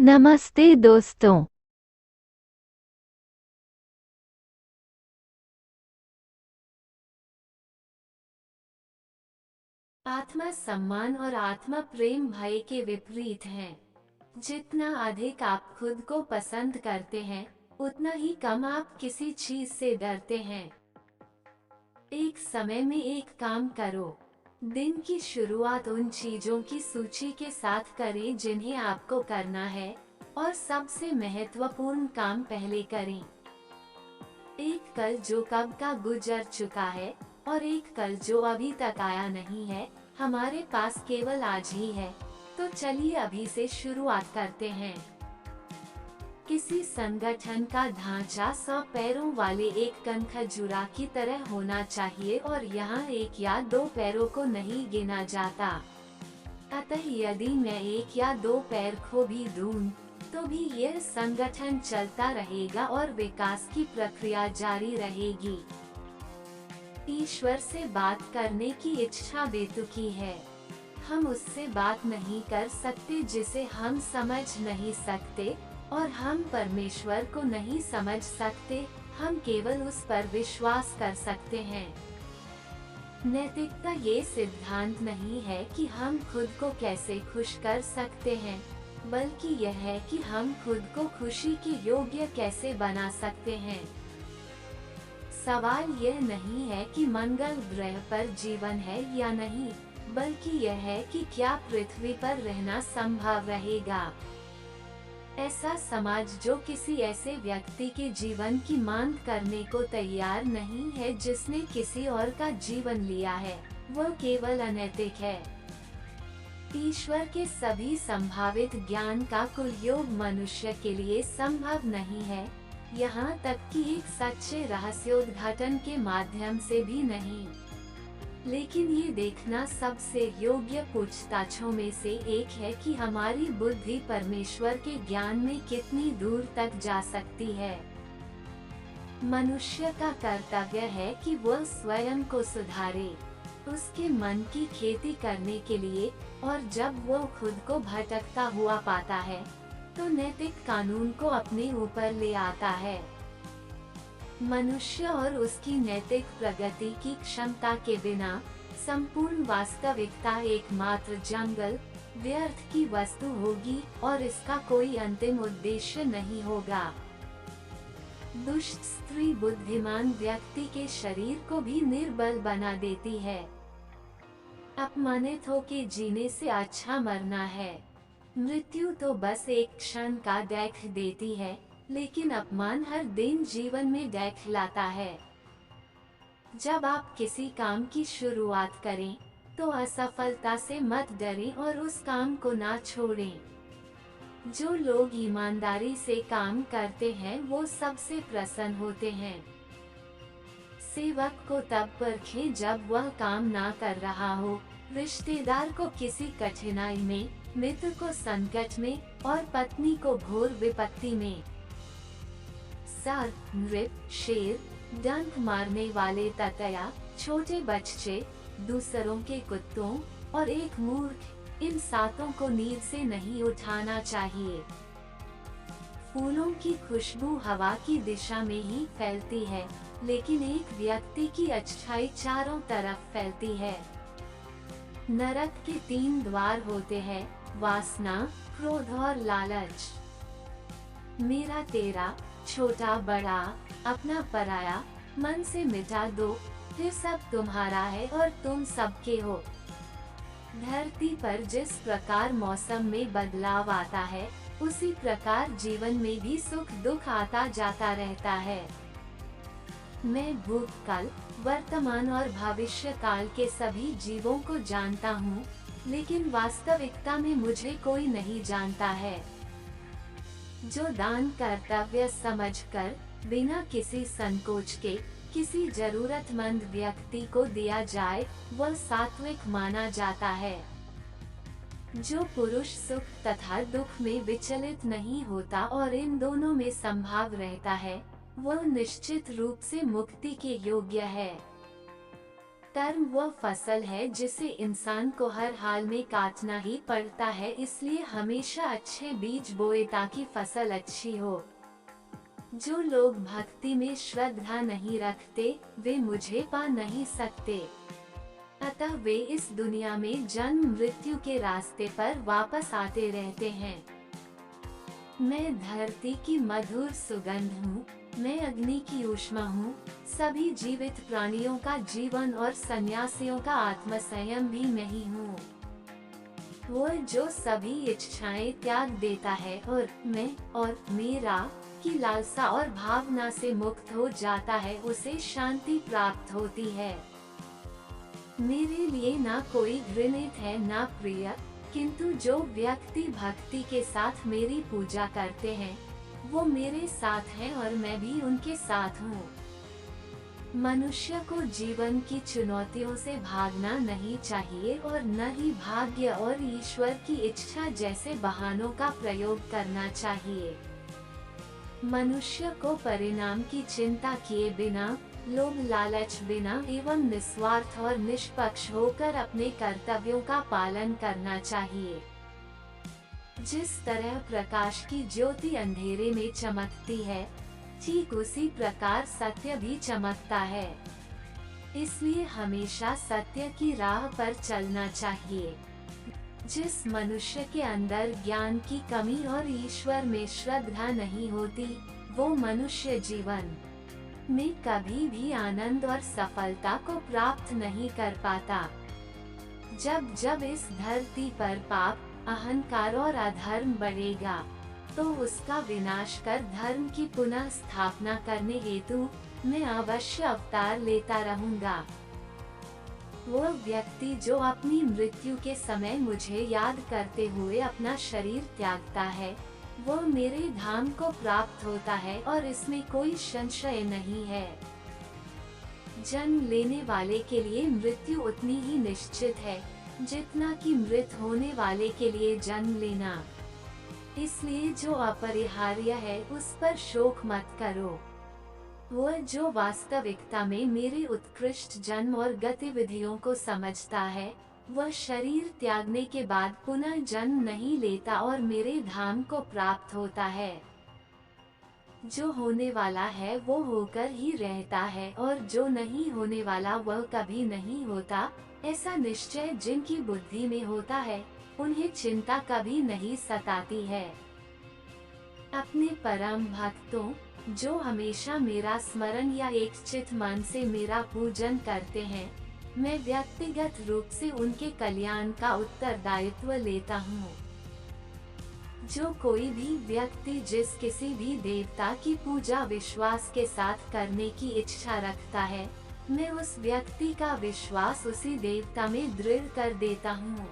नमस्ते दोस्तों। आत्मा सम्मान और आत्मा प्रेम भय के विपरीत हैं। जितना अधिक आप खुद को पसंद करते हैं, उतना ही कम आप किसी चीज से डरते हैं। एक समय में एक काम करो। दिन की शुरुआत उन चीजों की सूची के साथ करें जिन्हें आपको करना है, और सबसे महत्वपूर्ण काम पहले करें। एक कल जो कब का गुजर चुका है, और एक कल जो अभी तक आया नहीं है। हमारे पास केवल आज ही है। तो चलिए अभी से शुरुआत करते हैं। किसी संगठन का ढांचा 100 पैरों वाले एक कनखजुरा की तरह होना चाहिए, और यहाँ एक या दो पैरों को नहीं गिना जाता। अतः यदि मैं एक या दो पैर खो भी दूं, तो भी यह संगठन चलता रहेगा और विकास की प्रक्रिया जारी रहेगी। ईश्वर से बात करने की इच्छा बेतुकी है। हम उससे बात नहीं कर सकते जिसे हम समझ नहीं सकते, और हम परमेश्वर को नहीं समझ सकते। हम केवल उस पर विश्वास कर सकते हैं। नैतिकता ये सिद्धांत नहीं है कि हम खुद को कैसे खुश कर सकते हैं, बल्कि यह है कि हम खुद को खुशी के योग्य कैसे बना सकते हैं। सवाल यह नहीं है कि मंगल ग्रह पर जीवन है या नहीं, बल्कि यह है कि क्या पृथ्वी पर रहना संभव रहेगा। ऐसा समाज जो किसी ऐसे व्यक्ति के जीवन की मांग करने को तैयार नहीं है जिसने किसी और का जीवन लिया है, वह केवल अनैतिक है। ईश्वर के सभी संभावित ज्ञान का कुल योग मनुष्य के लिए संभव नहीं है, यहाँ तक कि एक सच्चे रहस्योद्घाटन के माध्यम से भी नहीं। लेकिन ये देखना सबसे योग्य पूछताछों में से एक है कि हमारी बुद्धि परमेश्वर के ज्ञान में कितनी दूर तक जा सकती है। मनुष्य का कर्तव्य है कि वह स्वयं को सुधारे, उसके मन की खेती करने के लिए, और जब वह खुद को भटकता हुआ पाता है, तो नैतिक कानून को अपने ऊपर ले आता है। मनुष्य और उसकी नैतिक प्रगति की क्षमता के बिना संपूर्ण वास्तविकता एकमात्र जंगल, व्यर्थ की वस्तु होगी, और इसका कोई अंतिम उद्देश्य नहीं होगा। दुष्ट स्त्री बुद्धिमान व्यक्ति के शरीर को भी निर्बल बना देती है। अपमानित होके जीने से अच्छा मरना है। मृत्यु तो बस एक क्षण का डैख देती है, लेकिन अपमान हर दिन जीवन में डैख लाता है। जब आप किसी काम की शुरुआत करें, तो असफलता से मत डरें और उस काम को ना छोड़ें। जो लोग ईमानदारी से काम करते हैं वो सबसे प्रसन्न होते हैं। सेवक को तब परखें जब वह काम ना कर रहा हो, रिश्तेदार को किसी कठिनाई में, मित्र को संकट में, और पत्नी को घोर विपत्ति में। सर्प, नृप, शेर, डंक मारने वाले ततया, छोटे बच्चे, दूसरों के कुत्तों, और एक मूर्ख, इन सातों को नींद से नहीं उठाना चाहिए। फूलों की खुशबू हवा की दिशा में ही फैलती है, लेकिन एक व्यक्ति की अच्छाई चारों तरफ फैलती है। नरक के 3 द्वार होते हैं: वासना, क्रोध और लालच। मेरा तेरा, छोटा बड़ा, अपना पराया, मन से मिटा दो, फिर सब तुम्हारा है और तुम सबके हो। धरती पर जिस प्रकार मौसम में बदलाव आता है, उसी प्रकार जीवन में भी सुख दुख आता जाता रहता है। मैं भूतकाल, वर्तमान और भविष्य काल के सभी जीवों को जानता हूँ, लेकिन वास्तविकता में मुझे कोई नहीं जानता है। जो दान कर्तव्य समझकर, बिना किसी संकोच के, किसी जरूरतमंद व्यक्ति को दिया जाए, वह सात्विक माना जाता है। जो पुरुष सुख तथा दुख में विचलित नहीं होता और इन दोनों में संभाव रहता है, वह निश्चित रूप से मुक्ति के योग्य है। कर्म वह फसल है जिसे इंसान को हर हाल में काटना ही पड़ता है, इसलिए हमेशा अच्छे बीज बोए ताकि फसल अच्छी हो। जो लोग भक्ति में श्रद्धा नहीं रखते वे मुझे पा नहीं सकते, अतः वे इस दुनिया में जन्म मृत्यु के रास्ते पर वापस आते रहते हैं। मैं धरती की मधुर सुगंध हूँ, मैं अग्नि की ऊष्मा हूँ, सभी जीवित प्राणियों का जीवन और सन्यासियों का आत्मसंयम भी मैं ही हूँ। वह जो सभी इच्छाएं त्याग देता है और मैं और मेरा की लालसा और भावना से मुक्त हो जाता है, उसे शांति प्राप्त होती है। मेरे लिए ना कोई घृणित है ना प्रिय, किंतु जो व्यक्ति भक्ति के साथ मेरी पूजा करते हैं वो मेरे साथ हैं और मैं भी उनके साथ हूँ। मनुष्य को जीवन की चुनौतियों से भागना नहीं चाहिए और न ही भाग्य और ईश्वर की इच्छा जैसे बहानों का प्रयोग करना चाहिए। मनुष्य को परिणाम की चिंता किए बिना, लोभ लालच बिना एवं निस्वार्थ और निष्पक्ष होकर अपने कर्तव्यों का पालन करना चाहिए। जिस तरह प्रकाश की ज्योति अंधेरे में चमकती है, ठीक उसी प्रकार सत्य भी चमकता है। इसलिए हमेशा सत्य की राह पर चलना चाहिए। जिस मनुष्य के अंदर ज्ञान की कमी और ईश्वर में श्रद्धा नहीं होती, वो मनुष्य जीवन में कभी भी आनंद और सफलता को प्राप्त नहीं कर पाता। जब जब इस धरती पर पाप, अहंकार और अधर्म बढ़ेगा, तो उसका विनाश कर धर्म की पुनः स्थापना करने हेतु मैं अवश्य अवतार लेता रहूंगा। वो व्यक्ति जो अपनी मृत्यु के समय मुझे याद करते हुए अपना शरीर त्यागता है, वो मेरे धाम को प्राप्त होता है और इसमें कोई संशय नहीं है। जन्म लेने वाले के लिए मृत्यु उतनी ही निश्चित है जितना कि मृत होने वाले के लिए जन्म लेना। इसलिए जो अपरिहार्य है उस पर शोक मत करो। वह जो वास्तविकता में मेरे उत्कृष्ट जन्म और गतिविधियों को समझता है, वह शरीर त्यागने के बाद पुनः जन्म नहीं लेता और मेरे धाम को प्राप्त होता है। जो होने वाला है वो होकर ही रहता है और जो नहीं होने वाला वह कभी नहीं होता, ऐसा निश्चय जिनकी बुद्धि में होता है उन्हें चिंता कभी नहीं सताती है। अपने परम भक्तों, जो हमेशा मेरा स्मरण या एक चित मन से मेरा पूजन करते हैं, मैं व्यक्तिगत रूप से उनके कल्याण का उत्तरदायित्व लेता हूँ। जो कोई भी व्यक्ति जिस किसी भी देवता की पूजा विश्वास के साथ करने की इच्छा रखता है, मैं उस व्यक्ति का विश्वास उसी देवता में दृढ़ कर देता हूँ।